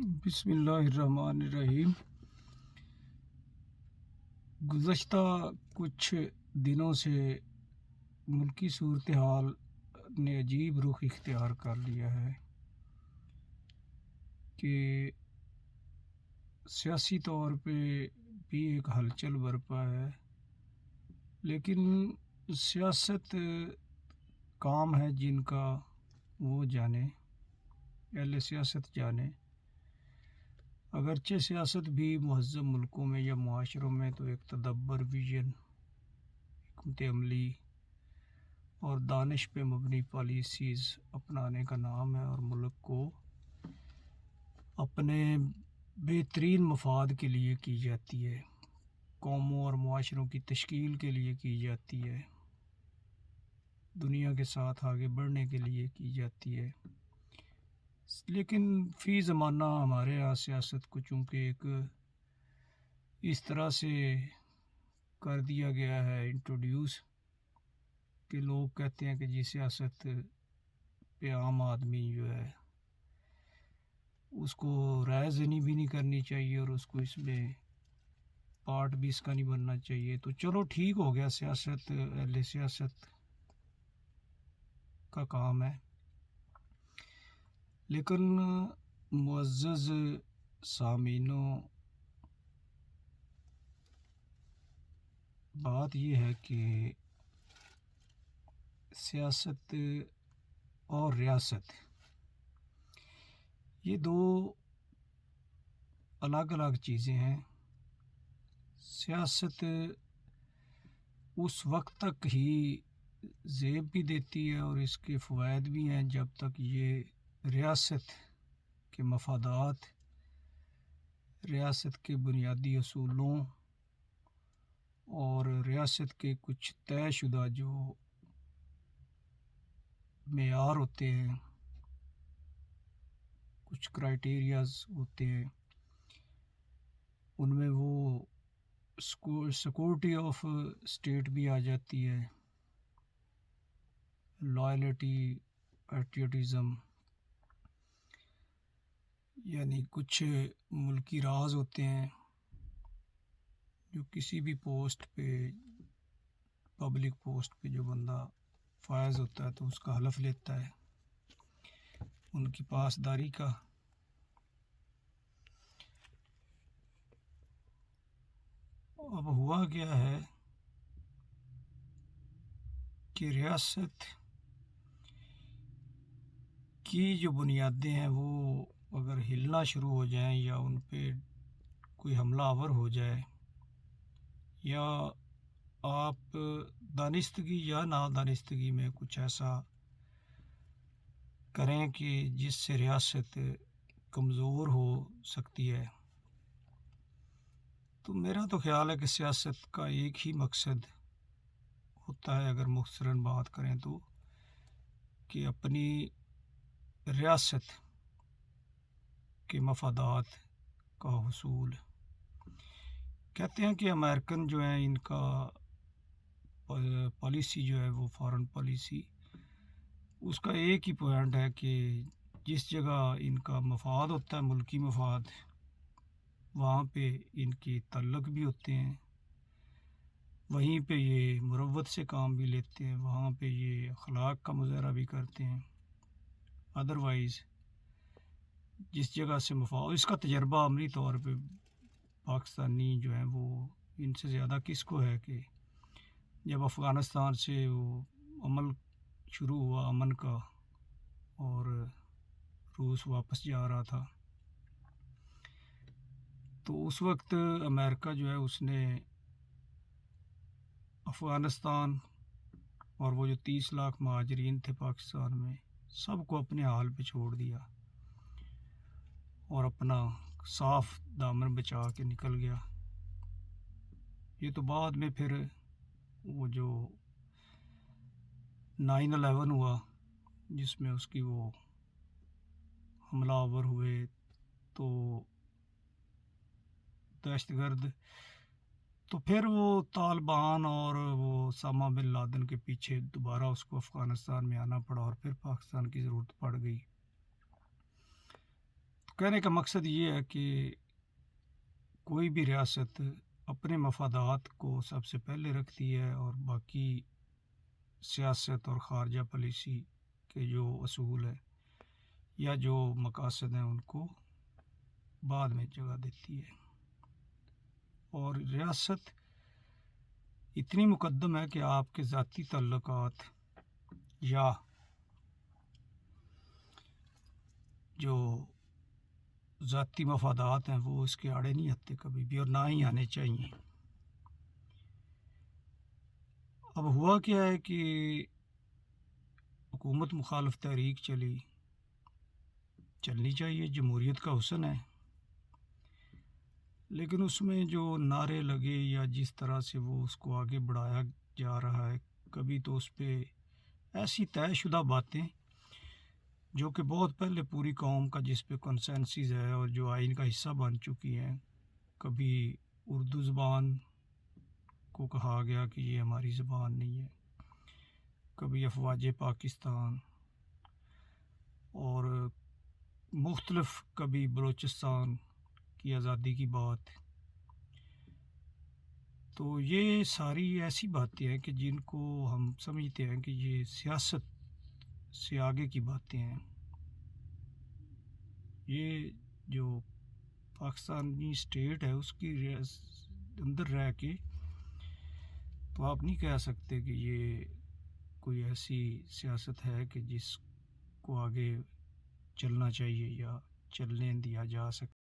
بسم اللہ الرحمن الرحیم۔ گزشتہ کچھ دنوں سے ملکی صورتحال نے عجیب رخ اختیار کر لیا ہے کہ سیاسی طور پہ بھی ایک ہلچل برپا ہے، لیکن سیاست کام ہے جن کا وہ جانے، اہل سیاست جانے۔ اگرچہ سیاست بھی مہذب ملکوں میں یا معاشروں میں تو ایک تدبر، ویژن، حکمت عملی اور دانش پہ مبنی پالیسیز اپنانے کا نام ہے، اور ملک کو اپنے بہترین مفاد کے لیے کی جاتی ہے، قوموں اور معاشروں کی تشکیل کے لیے کی جاتی ہے، دنیا کے ساتھ آگے بڑھنے کے لیے کی جاتی ہے۔ لیکن فی زمانہ ہمارے یہاں سیاست کو چونکہ ایک اس طرح سے کر دیا گیا ہے انٹروڈیوس کہ لوگ کہتے ہیں کہ جی سیاست پہ عام آدمی جو ہے اس کو رائے زنی بھی نہیں کرنی چاہیے اور اس کو اس میں پارٹ بھی اس کا نہیں بننا چاہیے۔ تو چلو ٹھیک ہو گیا، سیاست اہل سیاست کا کام ہے، لیکن معزز سامعینوں، بات یہ ہے کہ سیاست اور ریاست یہ دو الگ الگ چیزیں ہیں۔ سیاست اس وقت تک ہی زیب بھی دیتی ہے اور اس کے فوائد بھی ہیں جب تک یہ ریاست کے مفادات، ریاست کے بنیادی اصولوں اور ریاست کے کچھ طے شدہ جو معیار ہوتے ہیں، کچھ کرائیٹیریاز ہوتے ہیں، ان میں وہ سیکورٹی آف اسٹیٹ بھی آ جاتی ہے، لائلٹی، پیٹریوٹزم، یعنی کچھ ملکی راز ہوتے ہیں جو کسی بھی پوسٹ پہ، پبلک پوسٹ پہ جو بندہ فائز ہوتا ہے تو اس کا حلف لیتا ہے ان کی پاسداری کا۔ اب ہوا کیا ہے کہ ریاست کی جو بنیادیں ہیں وہ اگر ہلنا شروع ہو جائیں یا ان پہ کوئی حملہ آور ہو جائے، یا آپ دانستگی یا نادانستگی میں کچھ ایسا کریں کہ جس سے ریاست کمزور ہو سکتی ہے، تو میرا تو خیال ہے کہ سیاست کا ایک ہی مقصد ہوتا ہے، اگر مختصراً بات کریں تو، کہ اپنی ریاست کے مفادات کا حصول۔ کہتے ہیں کہ امریکن جو ہیں ان کا پالیسی جو ہے وہ فارن پالیسی، اس کا ایک ہی پوائنٹ ہے کہ جس جگہ ان کا مفاد ہوتا ہے، ملکی مفاد، وہاں پہ ان کے تعلق بھی ہوتے ہیں، وہیں پہ یہ مروت سے کام بھی لیتے ہیں، وہاں پہ یہ اخلاق کا مظاہرہ بھی کرتے ہیں۔ ادروائز جس جگہ سے مفاد، اس کا تجربہ عملی طور پہ پاکستانی جو ہیں وہ ان سے زیادہ کس کو ہے کہ جب افغانستان سے وہ عمل شروع ہوا امن کا اور روس واپس جا رہا تھا، تو اس وقت امریکہ جو ہے اس نے افغانستان اور وہ جو 30 لاکھ مہاجرین تھے پاکستان میں، سب کو اپنے حال پہ چھوڑ دیا اور اپنا صاف دامن بچا کے نکل گیا۔ یہ تو بعد میں پھر وہ جو 9/11 ہوا جس میں اس کی وہ حملہ آور ہوئے، تو دہشت گرد، تو پھر وہ طالبان اور وہ اسامہ بن لادن کے پیچھے دوبارہ اس کو افغانستان میں آنا پڑا اور پھر پاکستان کی ضرورت پڑ گئی۔ کہنے کا مقصد یہ ہے کہ کوئی بھی ریاست اپنے مفادات کو سب سے پہلے رکھتی ہے اور باقی سیاست اور خارجہ پالیسی کے جو اصول ہے یا جو مقاصد ہیں ان کو بعد میں جگہ دیتی ہے. اور ریاست اتنی مقدم ہے کہ آپ کے ذاتی تعلقات یا جو ذاتی مفادات ہیں وہ اس کے آڑے نہیں آتے کبھی بھی، اور نہ ہی آنے چاہیے. اب ہوا کیا ہے کہ حکومت مخالف تحریک چلنی چاہیے، جمہوریت کا حسن ہے، لیکن اس میں جو نعرے لگے یا جس طرح سے وہ اس کو آگے بڑھایا جا رہا ہے، کبھی تو اس پہ ایسی طے شدہ باتیں جو کہ بہت پہلے پوری قوم کا جس پہ کنسنسس ہے اور جو آئین کا حصہ بن چکی ہیں، کبھی اردو زبان کو کہا گیا کہ یہ ہماری زبان نہیں ہے، کبھی افواج پاکستان، اور مختلف کبھی بلوچستان کی آزادی کی بات. تو یہ ساری ایسی باتیں ہیں کہ جن کو ہم سمجھتے ہیں کہ یہ سیاست سے آگے کی باتیں ہیں. یہ جو پاکستانی اسٹیٹ ہے اس کی اندر رہ کے تو آپ نہیں کہہ سکتے کہ یہ کوئی ایسی سیاست ہے کہ جس کو آگے چلنا چاہیے یا چلنے دیا جا سکے.